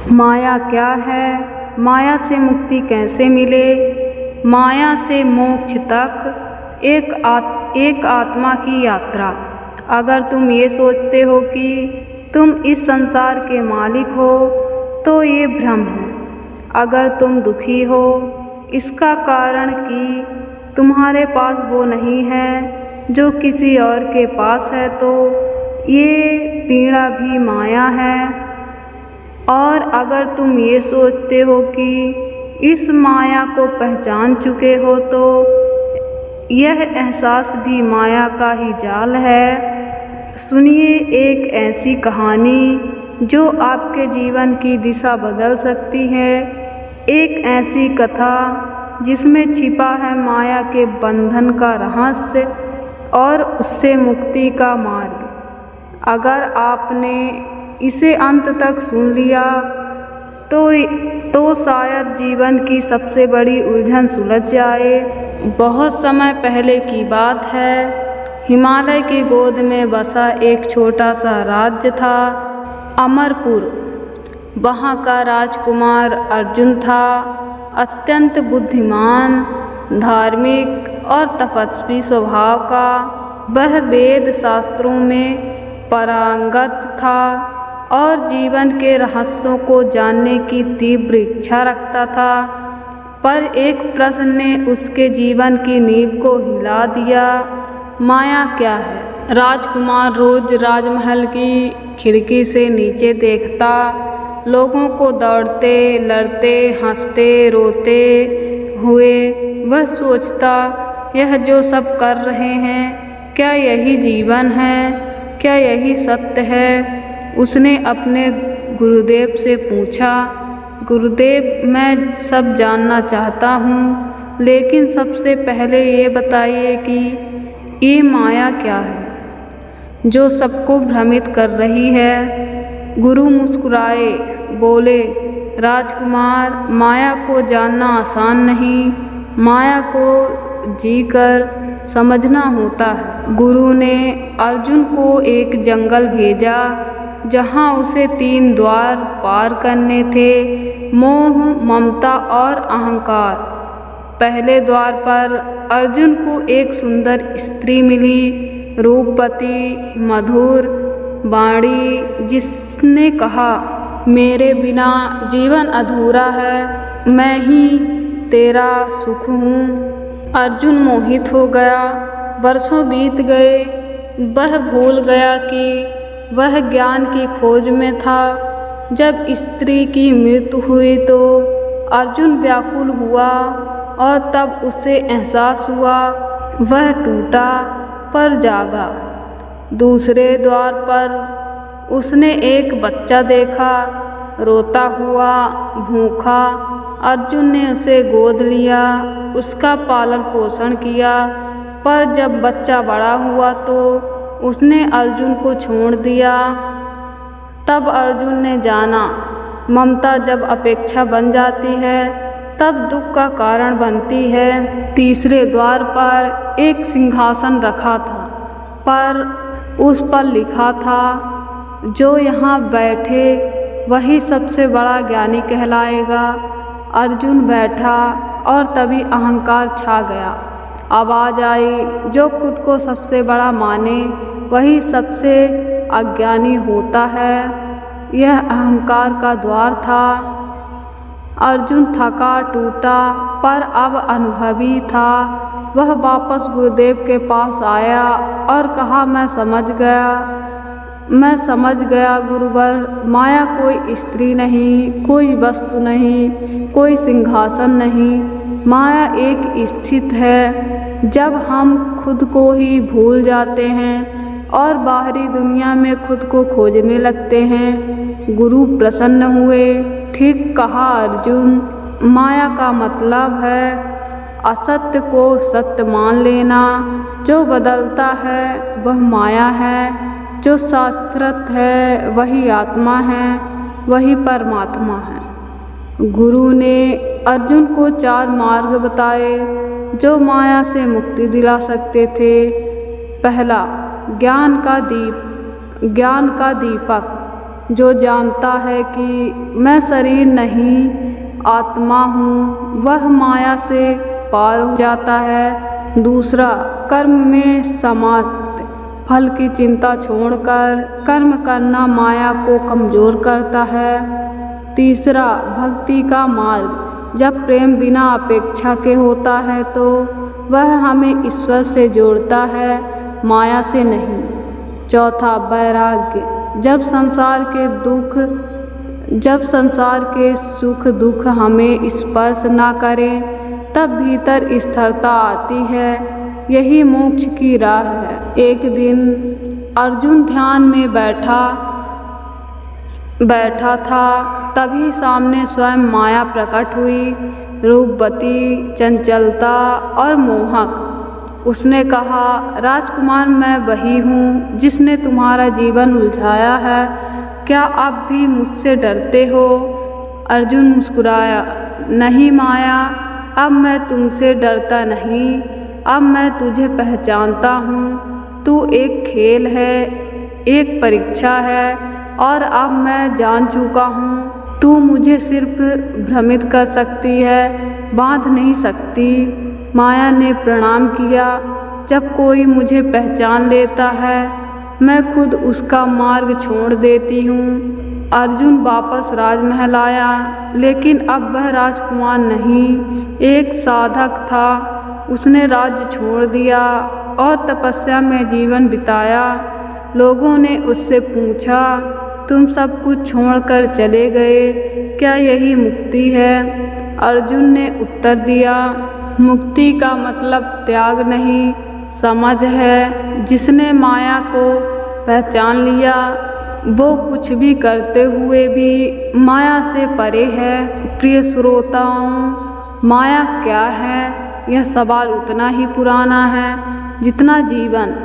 माया क्या है, माया से मुक्ति कैसे मिले, माया से मोक्ष तक एक आत्मा की यात्रा। अगर तुम ये सोचते हो कि तुम इस संसार के मालिक हो तो ये भ्रम है। अगर तुम दुखी हो इसका कारण कि तुम्हारे पास वो नहीं है जो किसी और के पास है, तो ये पीड़ा भी माया है। और अगर तुम ये सोचते हो कि इस माया को पहचान चुके हो तो यह एहसास भी माया का ही जाल है। सुनिए एक ऐसी कहानी जो आपके जीवन की दिशा बदल सकती है, एक ऐसी कथा जिसमें छिपा है माया के बंधन का रहस्य और उससे मुक्ति का मार्ग। अगर आपने इसे अंत तक सुन लिया तो शायद जीवन की सबसे बड़ी उलझन सुलझ जाए। बहुत समय पहले की बात है। हिमालय की गोद में बसा एक छोटा सा राज्य था, अमरपुर। वहाँ का राजकुमार अर्जुन था। अत्यंत बुद्धिमान, धार्मिक और तपस्वी स्वभाव का। वह वेद शास्त्रों में पारंगत था और जीवन के रहस्यों को जानने की तीव्र इच्छा रखता था। पर एक प्रश्न ने उसके जीवन की नींव को हिला दिया, माया क्या है। राजकुमार रोज राजमहल की खिड़की से नीचे देखता, लोगों को दौड़ते, लड़ते, हंसते, रोते हुए। वह सोचता, यह जो सब कर रहे हैं, क्या यही जीवन है, क्या यही सत्य है। उसने अपने गुरुदेव से पूछा, गुरुदेव मैं सब जानना चाहता हूँ, लेकिन सबसे पहले ये बताइए कि ये माया क्या है जो सबको भ्रमित कर रही है। गुरु मुस्कुराए, बोले, राजकुमार माया को जानना आसान नहीं, माया को जीकर समझना होता है। गुरु ने अर्जुन को एक जंगल भेजा जहाँ उसे 3 द्वार पार करने थे, मोह, ममता और अहंकार। पहले द्वार पर अर्जुन को एक सुंदर स्त्री मिली, रूपवती, मधुर वाणी, जिसने कहा, मेरे बिना जीवन अधूरा है, मैं ही तेरा सुख हूँ। अर्जुन मोहित हो गया। वर्षों बीत गए, वह भूल गया कि वह ज्ञान की खोज में था। जब स्त्री की मृत्यु हुई तो अर्जुन व्याकुल हुआ और तब उसे एहसास हुआ, वह टूटा पर जागा। दूसरे द्वार पर उसने एक बच्चा देखा, रोता हुआ, भूखा। अर्जुन ने उसे गोद लिया, उसका पालन पोषण किया। पर जब बच्चा बड़ा हुआ तो उसने अर्जुन को छोड़ दिया। तब अर्जुन ने जाना, ममता जब अपेक्षा बन जाती है तब दुख का कारण बनती है। तीसरे द्वार पर एक सिंहासन रखा था, पर उस पर लिखा था, जो यहाँ बैठे वही सबसे बड़ा ज्ञानी कहलाएगा। अर्जुन बैठा और तभी अहंकार छा गया। आवाज़ आई, जो खुद को सबसे बड़ा माने वही सबसे अज्ञानी होता है। यह अहंकार का द्वार था। अर्जुन थका टूटा पर अब अनुभवी था। वह वापस गुरुदेव के पास आया और कहा, मैं समझ गया गुरुवर, माया कोई स्त्री नहीं, कोई वस्तु नहीं, कोई सिंहासन नहीं। माया एक स्थिति है जब हम खुद को ही भूल जाते हैं और बाहरी दुनिया में खुद को खोजने लगते हैं। गुरु प्रसन्न हुए। ठीक कहा अर्जुन, माया का मतलब है असत्य को सत्य मान लेना। जो बदलता है वह माया है, जो शाश्वत है वही आत्मा है, वही परमात्मा है। गुरु ने अर्जुन को 4 मार्ग बताए जो माया से मुक्ति दिला सकते थे। पहला, ज्ञान का दीपक। जो जानता है कि मैं शरीर नहीं आत्मा हूँ, वह माया से पार हो जाता है। दूसरा, कर्म में समाप्त फल की चिंता छोड़कर कर्म करना माया को कमज़ोर करता है। तीसरा, भक्ति का मार्ग। जब प्रेम बिना अपेक्षा के होता है तो वह हमें ईश्वर से जोड़ता है, माया से नहीं। चौथा, वैराग्य। जब संसार के सुख दुख हमें स्पर्श ना करें तब भीतर स्थिरता आती है, यही मोक्ष की राह है। एक दिन अर्जुन ध्यान में बैठा था, तभी सामने स्वयं माया प्रकट हुई, रूपवती, चंचलता और मोहक। उसने कहा, राजकुमार, मैं वही हूँ जिसने तुम्हारा जीवन उलझाया है, क्या आप भी मुझसे डरते हो? अर्जुन मुस्कुराया, नहीं माया, अब मैं तुमसे डरता नहीं, अब मैं तुझे पहचानता हूँ। तू एक खेल है, एक परीक्षा है और अब मैं जान चुका हूँ तू मुझे सिर्फ भ्रमित कर सकती है, बांध नहीं सकती। माया ने प्रणाम किया, जब कोई मुझे पहचान लेता है मैं खुद उसका मार्ग छोड़ देती हूँ। अर्जुन वापस राजमहल आया, लेकिन अब वह राजकुमार नहीं, एक साधक था। उसने राज्य छोड़ दिया और तपस्या में जीवन बिताया। लोगों ने उससे पूछा, तुम सब कुछ छोड़कर चले गए, क्या यही मुक्ति है? अर्जुन ने उत्तर दिया, मुक्ति का मतलब त्याग नहीं, समझ है। जिसने माया को पहचान लिया वो कुछ भी करते हुए भी माया से परे है। प्रिय श्रोताओं, माया क्या है? यह सवाल उतना ही पुराना है जितना जीवन।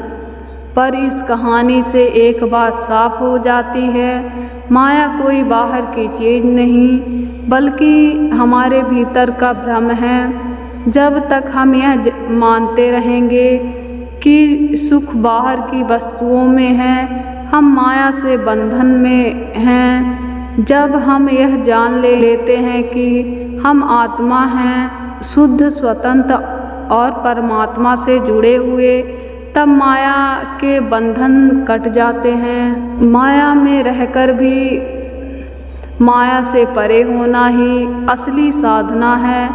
पर इस कहानी से एक बात साफ हो जाती है, माया कोई बाहर की चीज़ नहीं बल्कि हमारे भीतर का भ्रम है। जब तक हम यह मानते रहेंगे कि सुख बाहर की वस्तुओं में है, हम माया से बंधन में हैं। जब हम यह जान लेते हैं कि हम आत्मा हैं, शुद्ध, स्वतंत्र और परमात्मा से जुड़े हुए, तब माया के बंधन कट जाते हैं। माया में रहकर भी माया से परे होना ही असली साधना है।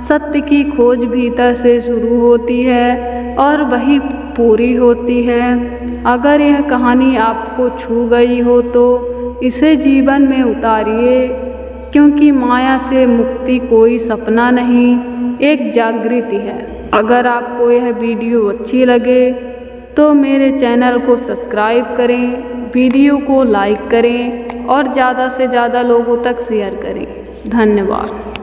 सत्य की खोज भीतर से शुरू होती है और वही पूरी होती है। अगर यह कहानी आपको छू गई हो तो इसे जीवन में उतारिए, क्योंकि माया से मुक्ति कोई सपना नहीं, एक जागृति है। अगर आपको यह वीडियो अच्छी लगे तो मेरे चैनल को सब्सक्राइब करें, वीडियो को लाइक करें और ज़्यादा से ज़्यादा लोगों तक शेयर करें। धन्यवाद।